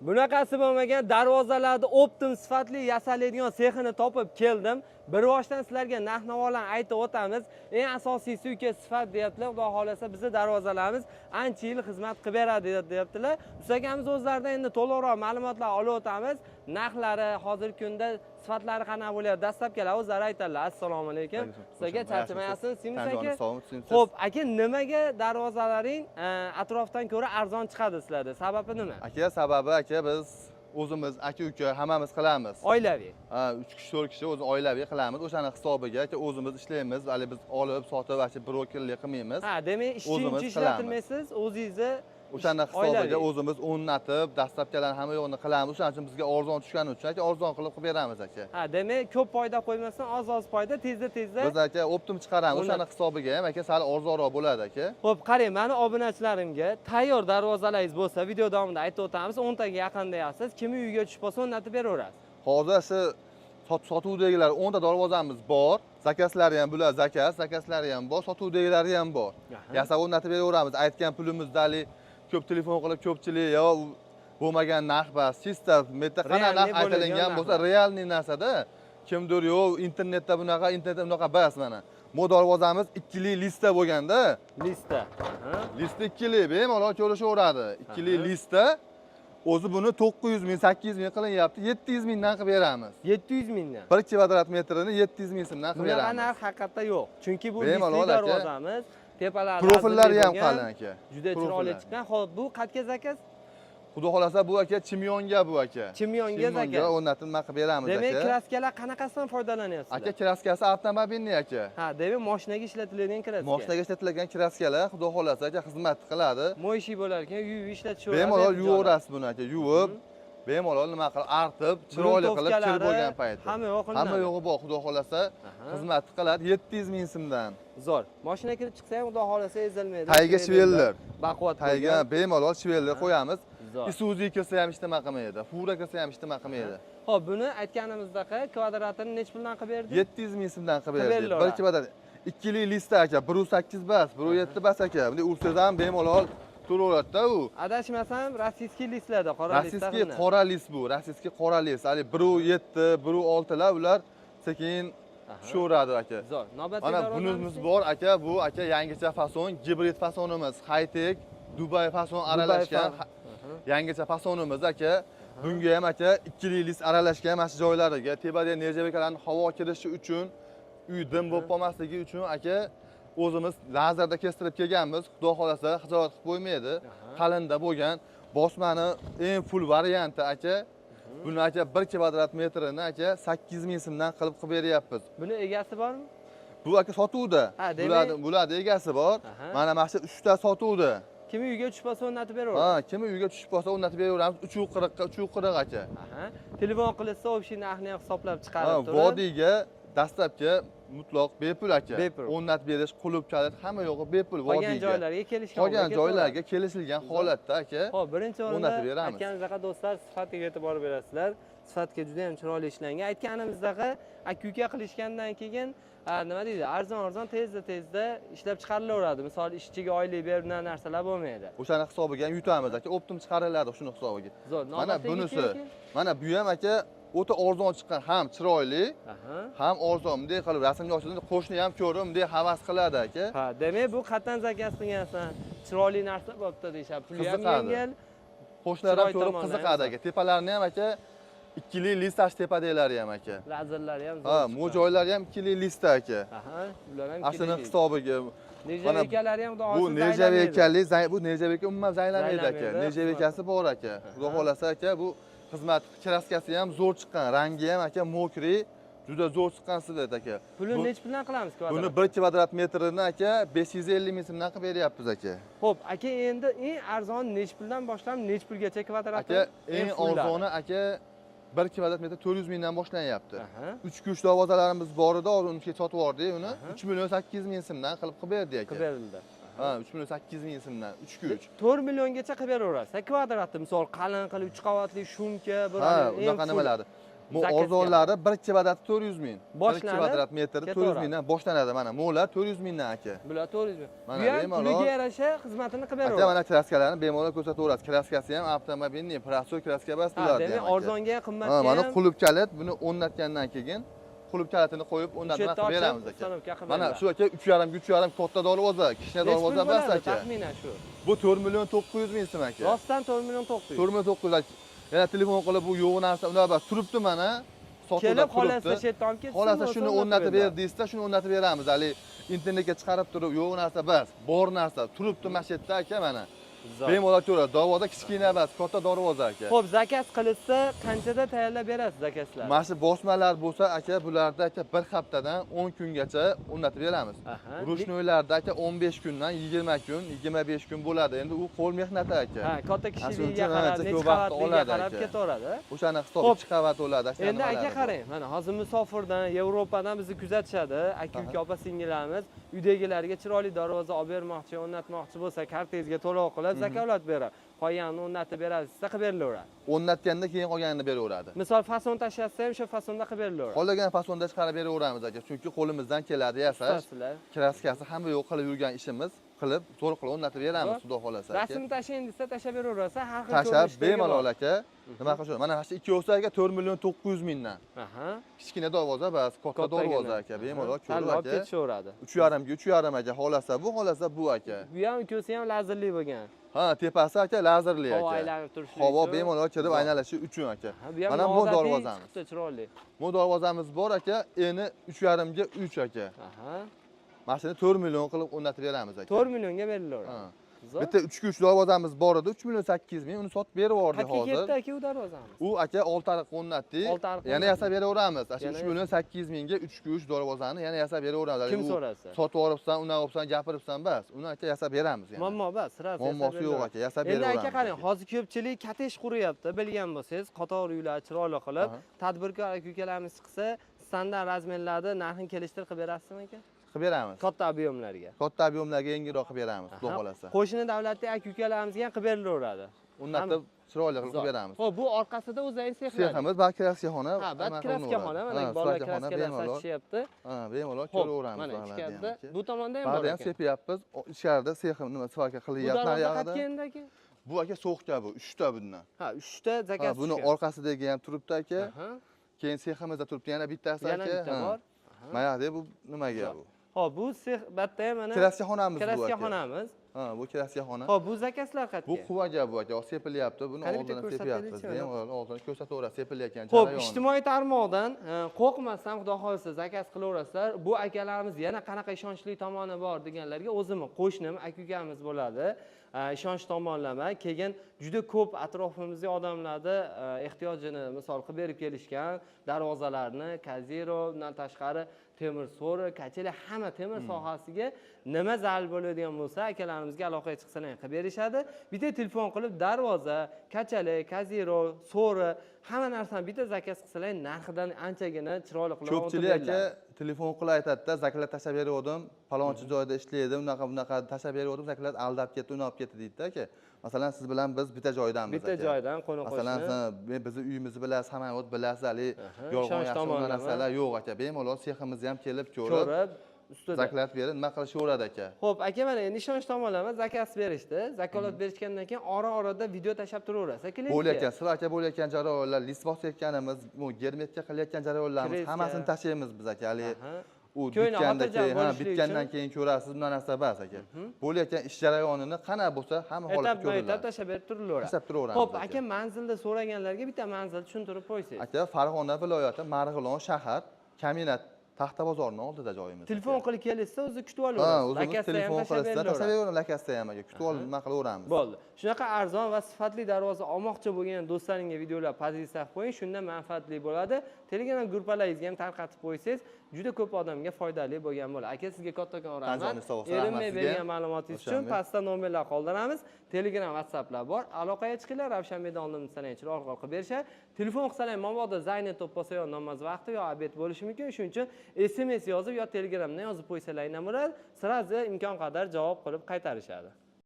Bunaqasi bo'lmagan darvozalarni optim sifatli yasalaydigan sexini topib keldim. Bir boshdan sizlarga narx-navolarni aytib o'tamiz. Eng asosiysi uka sifat deyaptilar. Xudo xolasa bizning darvozalarimiz ancha yil xizmat qilib beradi deyaptilar. Ustakamiz o'zlaridan endi to'liqroq ma'lumotlar olib o'tamiz. Narxlari, hozirgi kunda sifatlari qanaqa bo'lyapti? Dastlabkilar o'zlari aytadilar. Assalomu alaykum. Sizlarga charchamayapsiz, Sinus aka. Xo'p, aka nimaga darvozalaring atrofdan ko'ra arzon chiqadi sizlarda? Sababi nima? Aka, sababi biz o'zimiz aka-uka hammamiz qilamiz. Oilaviy. 3 kishi 4 kishi o'zi oilaviy qilamiz. O'shani hisobiga o'zimiz ishlaymiz. Hali biz olib, sotib, brokerlik qilmaymiz. Demak, ishchi ishlatilmaysiz, o'zingizni o'shani hisobiga o'zimiz o'rnatib, dastlabkilarni hamma yo'qni qilamiz. O'shaning uchun bizga arzon tushgani uchun arzon qilib beramiz aka. Demak, ko'p foyda qo'ymasdan, oz foyda, tezda. Biz aka optim chiqaramiz. O'shani hisobiga ham aka sal arzonroq bo'ladi aka. Xo'p, qarang, meni obunachilarimga tayyor darvozalaringiz bo'lsa, video davomida aytib o'tamiz, 10 taga yaqin deyapsiz. Kimning uyiga tushib qolsa, o'rnatib beraverasiz. Hozir shu sotuvdagilar 10 ta darvozamiz bor. Zakaslari ham bular zakaslari ham bor, sotuvdagilari ham bor. Yasab o'rnatib beraveramiz. Aytgan pulimizda ko'p telefon qilib ko'pchilik yo bo'lmagan narx bas, chista meta qana narx aytilgan bo'lsa, realniy narsada kimdir yo'q, internetda bunaqa bas mana. Bu darvozamiz 2 li lista bo'lganda, lista 2 li bemalol ko'rishaveradi. 2 li lista o'zi buni 900 ming, 800 ming qilinyapti, 700 mingdan qilib beramiz. 700 mingdan. 1 kvadrat metrini 700 ming so'mdan qilib beramiz. Bunaqa narx haqiqatda yo'q. Chunki bu lista darvozamiz. Tepalari profillari ham qalin aka. Juda chiroyli chiqqan. Xo'p, bu qatga zakaz? Xudo xolasa bu aka chimyonga bu aka. Chimyonga zakaz. O'rnatib qilib beramiz aka. Demak, kraskalar qanaqasidan foydalanyapsiz? Aka, kraskasi avtomobilni aka. Demak, mashinaga ishlatiladigan kraska. Mashinaga ishlatilgan kraskalar xudo xolasa aka xizmat qiladi. Mo'yshi bo'lar ekan, yuvib ishlatishaveradi. Bemalol yuvaverasiz buni aka, yuvib bemalol nima qilib artib, chiroyli qilib kir bo'lgan paytda. Hamma yo'g'i bor, xudo xolasa xizmat qiladi 700 ming so'mdan. Zo'r. Mashina kirib chiqsa ham xudo xolasa ezilmaydi. Tayga shvellar. Baquvvat. Tayga bemalol shvellar qo'yamiz. Isuzu kirsa ham ishlama qilmaydi, Fura kirsa ham ishlama qilmaydi. Xo'p, buni aytganimizdaqa kvadratini necha puldan qilib berdik? 700 ming so'mdan qilib berdik. 1 kvadrat 2 li lista aka, 1.8 bas, 1.7 bas aka. Bunday ursangiz ham bemalol turaveradi-da u. Adashmasam, rossiyskiy listlarda, qora listda. Rossiyskiy qora list bu, rossiyskiy qora list. Hali 1.7, 1.6 lar ular sekin tushaveradi aka. Zo'r. Mana bunimiz bor aka, bu aka yangicha fason, gibrid fasonimiz, high-tech, Dubai fason aralashgan yangicha fasonimiz aka. Bunga ham aka 2 li list aralashgan mana shu joylariga, tepada nerjavekalarning havo kirishi uchun, uy dim bo'lib qolmasligi uchun aka o'zimiz lazerda kestirib kelganmiz. Xudo xolasa xijolat qilib qo'ymaydi. Qalinda bo'lgan bosmani eng full varianti aka. Buni aka 1 kvadrat metrini aka 800 ming so'mdan qilib beryapmiz. Buni egasi bormi? Bu aka sotuvda. Bularning egasi bor. Mana mana shu 3 ta sotuvda. Kim uyga tushib qolsa o'rnatib beraveramiz. Kim uyga tushib qolsa o'rnatib beraveramiz. 340 ga 340 aka. Telefon qilsa o'sha narxni hisoblab chiqarib turib. Vodiyga dastlabki mutlaq bepul aka. O'rnatib berish, qulub kalit hamma yo'g'i bepul vodiyga. Qolgan joylarga kelishgan. Qolgan joylarga kelishilgan holatda aka. Xo'p, birinchi o'rinda aytganimizdek do'stlar, sifatiga e'tibor berasizlar. Sifatga juda ham chiroyli ishlangan. Aytganimizdek, aka-uka qilishgandan keyin nima deydi? Arzon tezda ishlab chiqarilaveradi. Misol ishchiga oylik berib narsalar bo'lmaydi. O'shani hisobiga ham yutamiz aka. Optim chiqariladi shuni hisobiga. Zo'r. Mana bunisi. Mana bu ham aka o'ta arzon chiqqan, ham chiroyli, ham arzon. Bunday qilib rasmga ochildi, qo'shni ham ko'rib, bunday havas qiladi aka. Demak, bu qattan zakaz qilgansan. Chiroyli narsa bo'pti deyshab. Puli ham yengil. Qo'shnilar ham ko'rib qiziqadi aka. Tepalarini ham aka 2 li list tepadagilar ham aka. Lazerlari ham zo'r. Bu joylari ham 2 li list aka. Ular ham ashuni hisobiga. Nerjavekalari ham bu nerjavekalik, bu nerjaveka umuman zaylamaydi aka. Nerjavekasi bor aka. Xudo xolasa aka, bu xizmat kraskasi ham zo'r chiqqan, rangi ham aka mokri, juda zo'r chiqqan sizlar aka. Pulni necha puldan qilamiz kvadrat? Buni 1 kvadrat metrini aka 550 ming so'mdan qilib beryapmiz aka. Xo'p, aka endi eng arzon necha puldan boshlab necha pulgacha kvadrat? Aka eng arzoni aka 1 kvadrat metr 400 mingdan boshlanyapti. 3 kuch darvozalarimiz bor edi, uni sotib yubordik, uni 3 million 800 ming so'mdan qilib berdik aka. Qilib berildi. 3 million 800 ming so'mdan 3 kuch. 4 milliongacha qilib beraverasiz. Kvadratni misol qalin qilib 3 qavatli shumka, bir unaqa nimalardi. Bu zakazga. arzonlari 1 kvadrat 400 ming. 1 Boshlanib, kvadrat metr 400 mingdan boshlanadi mana. Mo'lar 400 mingdan aka. Bular 400 ming. Mana Bu ham bemalol. puliga yarasha xizmatini qilib Aka beraveradi. mana kraskalarni bemalol ko'rsataverasiz. Kraskasi ham avtomobilning prostoy kraska emas Ha, bularni demak ham. arzonga ham Ha, qimmatga mana ham qulub kalit, buni o'rnatgandan keyin qulub kalitini qo'yib o'rnatib qilib beramiz aka. Mana shu aka 3,5 katta darvoza, kichkina darvoza emas aka. Taxminan shu. Bu 4 million 900 ming so'm aka. Rostdan 4 million 900. 4 million 900. Yana telefon qilib bu yo'q narsa unaqa emas. Turibdi mana. Sotuvda Kelib turibdi. xolasa shu yerdan olib ketsin. Xolasa shuni o'rnatib ber deysiz, shuni o'rnatib beramiz. Hali internetga chiqarib turib, yo'q narsa bas, bor narsa turibdi mana shu yerda aka mana. Bemalol ko'radi. Darvoza kichkina emas, katta darvoza aka. Xo'p, zakaz qilinsa qanchada tayyorlab berasiz zakazlar? Mana shu bosmalar bo'lsa aka, bularda aka 1 haftadan 10 kungacha o'rnatib beramiz. Rushnoylarda aka 15 kundan 20 kun, 25 kun bo'ladi. Endi u qo'l mehnati aka. Ha, katta kishiligiga Ana qarab, shuncha necha ko'p vaqt qavatligiga oladi qarab aka. ketaveradi. O'shani hisob 2 qavat bo'ladi. Endi aka qarang, mana hozir musofirdan, Yevropadan bizni kuzatishadi. Aka-uka opa-singillarimiz uydagilarga chiroyli darvoza olib bermoqchi, o'rnatmoqchi bo'lsa, kartangizga to'lov qilib zakolat beradi. Qolganini o'rnatib berasiz, qilib berilaveradi. O'rnatganda keyin qolganini beraveradi. Misol fason tashlasa ham shu fasonda qilib berilaveradi. Qolgan fasonda chiqarib beraveramiz aka. Chunki qo'limizdan keladi yasash. Kraskasi hamma yo'q qilib yurgan ishimiz qilib, zo'r qilib o'rnatib beramiz, xudo xolasa aka. Rasmni tashlang desa tashlab beraversa, har xil Tashlab bemalol aka. Nima qilish? Mana shu ikki bo'lsa aka 4 million 900 mingdan. Aha. Kichkina darvoza bas, katta darvoza aka. Bemalol ko'rib aka. Ketishaveradi. 3,5 ga 3,5 aka. Xolasa bu aka. Bu ham ko'si ham lazerli bo'lgan. Ha, tepasi aka lazerli aka. Havo aylanib turishi. Havo bemalol kirib aylanishi uchun aka. Mana bu darvozamiz. Chiroyli. Bu darvozamiz bor aka, eni 3,5 ga 3 aka. Aha. Mashina 4 million qilib o'rnatib beramiz aka. 4 millionga berilaveradi. Bitta 3 darvozamiz bor edi, 3 million 800 ming, uni sotib berib yubordik hozir. Qayerga ketdi aka u darvozamiz? U aka 6 ariq o'rnatdik. Yana yasab beraveramiz. Shu 3 million 800 mingga 3 darvozani yana yasab beraveramiz. Kim so'rasa? Sotib olibsan, undan olibsan, gapiribsan bas. Uni aka yasab beramiz yana. Muammo bas, ras. Muammosi yo'q aka, yasab beraveramiz. Endi aka qarang, hozir ko'pchilik kotej quryapti, bilgan bo'lsangiz, qator uylar chiroyli qilib, tadbirkor aka-ukalarimiz chiqsa, standart razmerlarda narxini kelishtirib qilib berasizmi aka? Qilib beramiz. Katta ob'yomlarga. Katta ob'yomlarga yangiroq qilib beramiz, xudo xolasa. Qo'shni davlatdagi aka-ukalarimizga ham qilib berilaveradi. Unnatib chiroyli qilib beramiz. Xo'p, bu orqasida o'zingiz seximiz, bak kraskaxona. Ha, bak kraskaxona, mana bolalar kraskalar sachishyapti. Ha, bemalol ko'raveramiz. Mana ichkarida, bu tomonda ham bor. Ba'da ham sepyapmiz. Ichkarida sexim nima sifaka qilyapti bu darvoza qayerda aka? Bu aka so'xka bu, 3 ta bundan. Ha, 3 ta zakaz. Buni orqasidagi ham turibdi aka. Keyin seximizda turibdi yana bittasi aka. Yana bitta bor. Mana bu nimaga bu? Xo'p, bu sex bitta ham mana kraskaxonamiz bu aka. Kraskaxonamiz. Ha, bu kraskaxona. Xo'p, bu zakazlar qayerga? Bu quvaga bu aka, sepilyapti. Buni oldidan sepyapmiz. Bemalol oldidan ko'rsataverasiz, sepilayotgan jarayon. jarayon. Xo'p, ijtimoiy tarmoqdan qo'rqmasdan, xudo xolisa zakaz qilaverasizlar. Bu akalarimiz yana qanaqa ishonchli tomoni bor deganlarga o'zimni qo'shnim, aka-ukamiz bo'ladi. Ishonch tomonlama. Keyin juda ko'p atrofimizda odamlarda ehtiyojini misol qilib berib kelishgan darvozalarni, kazero, undan tashqari temir so'ri, kachalar hamma temir sohasiga nima zarur bo'ladigan bo'lsa, akalarimizga aloqaga chiqsalar qilib berishadi. Bitta telefon qilib darvoza, kachali, kazero, so'ri hamma narsani bitta zakaz qilsalar narxidan anchagina chiroyli qilib olib ko'pchilik aka telefon qilib aytadi-da, zakolat tashlab bergandim, palonchi joyda ishlaydim, bunaqa tashlab bergandim, zakolat aldab ketdi, uni olib ketdi deydi aka. Masalan, siz bilan biz bitta joydanmiz aka. Bitta joydan qo'ni-qo'shni. Masalan, bizni uyimizni bilasiz, hamma bilasiz, hali yolg'on yaxshi narsalar yo'q aka. Bemalol seximizni ham kelib ko'rib, ustida zakolat berib, nima qilishaveradi aka. Xo'p, aka mana endi ishonch tomonlama zakaz berishdi. Zakolat berishgandan keyin ora-orada video tashlab turaverasiz. Bo'layotgan, siz aka bo'layotgan jarayonlar, list bosayotganimiz, bu germetga qilayotgan jarayonlarimiz hammasini tashlaymiz biz aka. Hali u bitgandan keyin ko'rasiz, bundan narsa bas aka. Bo'layotgan ish jarayonini qana bo'lsa, hamma holatda ko'riladi. Etap tashlab berib turilaveradi. Tashlab turaveramiz. Xo'p, aka manzilda so'raganlarga bitta manzil tushuntirib qo'ysangiz. Aka, Farg'ona viloyati, Marg'ilon shahar, Kaminat Taxta bozorining oldida joyimiz. Telefon qilib kelsa, o'zi kutib olaverasiz. Lakasda ham tashlab beraveramiz. Lakasda ham aka, kutib olib nima qilaveramiz. Bo'ldi. Shunaqa arzon va sifatli darvoza olmoqchi bo'lgan do'stlaringga videolar pozitsiya qilib qo'ying, shunda manfaatli bo'ladi. Telegram gruppalaringizga ham tarqatib qo'ysangiz, juda ko'p odamga foydali bo'lgan bo'ladi. Aka, sizga kattakon rahmat. Erinmay bergan ma'lumotingiz uchun pastda nomerlar qoldiramiz. Telegram, WhatsApplar bor. Aloqaga chiqinglar, Ravshanbek oldimni sanaychilar orqali qilib berishadi. Telefon qilsalar, mabodo zaynat topolsa yo namoz vaqti yo obed bo'lishi mumkin. Shuning uchun SMS yozib yo Telegramdan yozib qo'ysalaring ham bo'ladi. Sirazi imkon qadar javob qilib qaytarishadi.